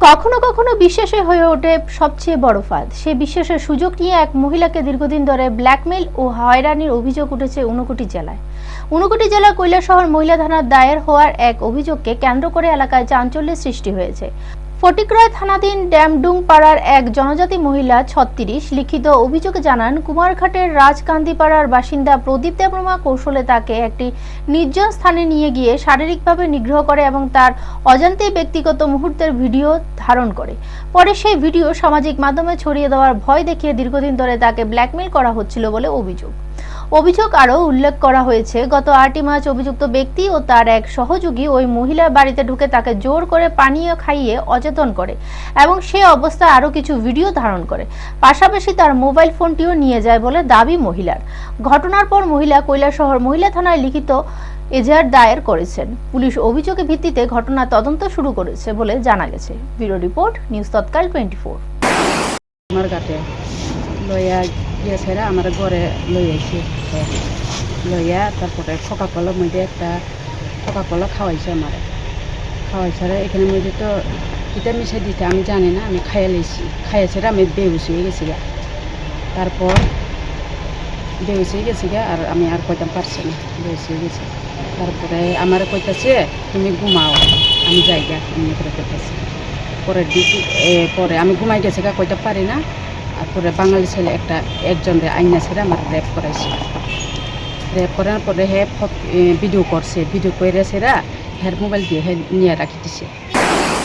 কখনো কখনো বিশ্বাসে হয়ে ওঠে সবচেয়ে বড় ফাঁদ। সেই বিশ্বাসের সুযোগ নিয়ে এক মহিলাকে দীর্ঘদিন ধরে ব্ল্যাকমেইল ও হয়রানির অভিযোগ উঠেছে ঊনকোটি জেলায়। ঊনকোটি জেলার কৈলাসহর মহিলা থানার দায়ের হওয়ার এক অভিযোগকে কেন্দ্র করে এলাকায় চাঞ্চল্যের সৃষ্টি হয়েছে। ফটিকরায় থানাধীন ড্যামডুং পাড়ার এক জনজাতি মহিলা ৩৬ লিখিত অভিযোগে জানান, কুমারঘাটের রাজকান্দিপাড়ার বাসিন্দা প্রদীপ দেববর্মা কৌশলে তাকে একটি নির্জন স্থানে নিয়ে গিয়ে শারীরিকভাবে নিগ্রহ করে এবং তার অজান্তেই ব্যক্তিগত মুহূর্তের ভিডিও ধারণ করে। পরে সেই ভিডিও সামাজিক মাধ্যমে ছড়িয়ে দেওয়ার ভয় দেখিয়ে দীর্ঘদিন ধরে তাকে ব্ল্যাকমেইল করা হচ্ছিল বলে অভিযোগ আরও উল্লেখ করা হয়েছে, গত ৮ই মার্চ অভিযুক্ত ব্যক্তি ও তার এক সহযোগী ওই মহিলার বাড়িতে ঢুকে তাকে জোর করে পানীয় খাইয়ে অচেতন করে এবং সে অবস্থায় আরও কিছু ভিডিও ধারণ করে। পাশাপাশি তার মোবাইল ফোনটিও নিয়ে যায় বলে দাবি মহিলার। ঘটনার পর মহিলা কৈলাসহর মহিলা থানায় লিখিত এজাহার দায়ের করেছেন। পুলিশ অভিযোগের ভিত্তিতে ঘটনার তদন্ত শুরু করেছে বলে জানা গেছে। ব্যুরো রিপোর্ট, নিউজ তৎকাল 24। আমার গাতে লইয়া গিয়েছেরা আমার ঘরে লই আইছে, লইয়া তারপরে কোকাকোলা মধ্যে একটা কোকাকোলা খাওয়াইছে আমার, খাওয়াইছে এখানে মধ্যে তো এটা মিশাই দিতে আমি জানি না, আমি খাইয়া লইছি, খাইয়াছে আমি বেহুশ হয়ে গেছি গা। তারপর বেহুশ হয়ে গেছি গা, আর আমি আর কইতাম পারছি না, বেহুশ হয়ে গেছি। তারপরে আমার কইতাছে তুমি ঘুমাও, আমি যাই গা, এমনি করে কইতাছি। পরের দিকে পরে আমি ঘুমাই গেছি গা, কইতে পারি না। আর পরে বাঙালি ছেলে একজনের আইনা ছেড়ে আমার রেপ করাইছে। রেপ করার পরে হে ভিডিও করছে, ভিডিও করে সেরা হের মোবাইল দিয়ে হে নিয়ে রাখি দিছে।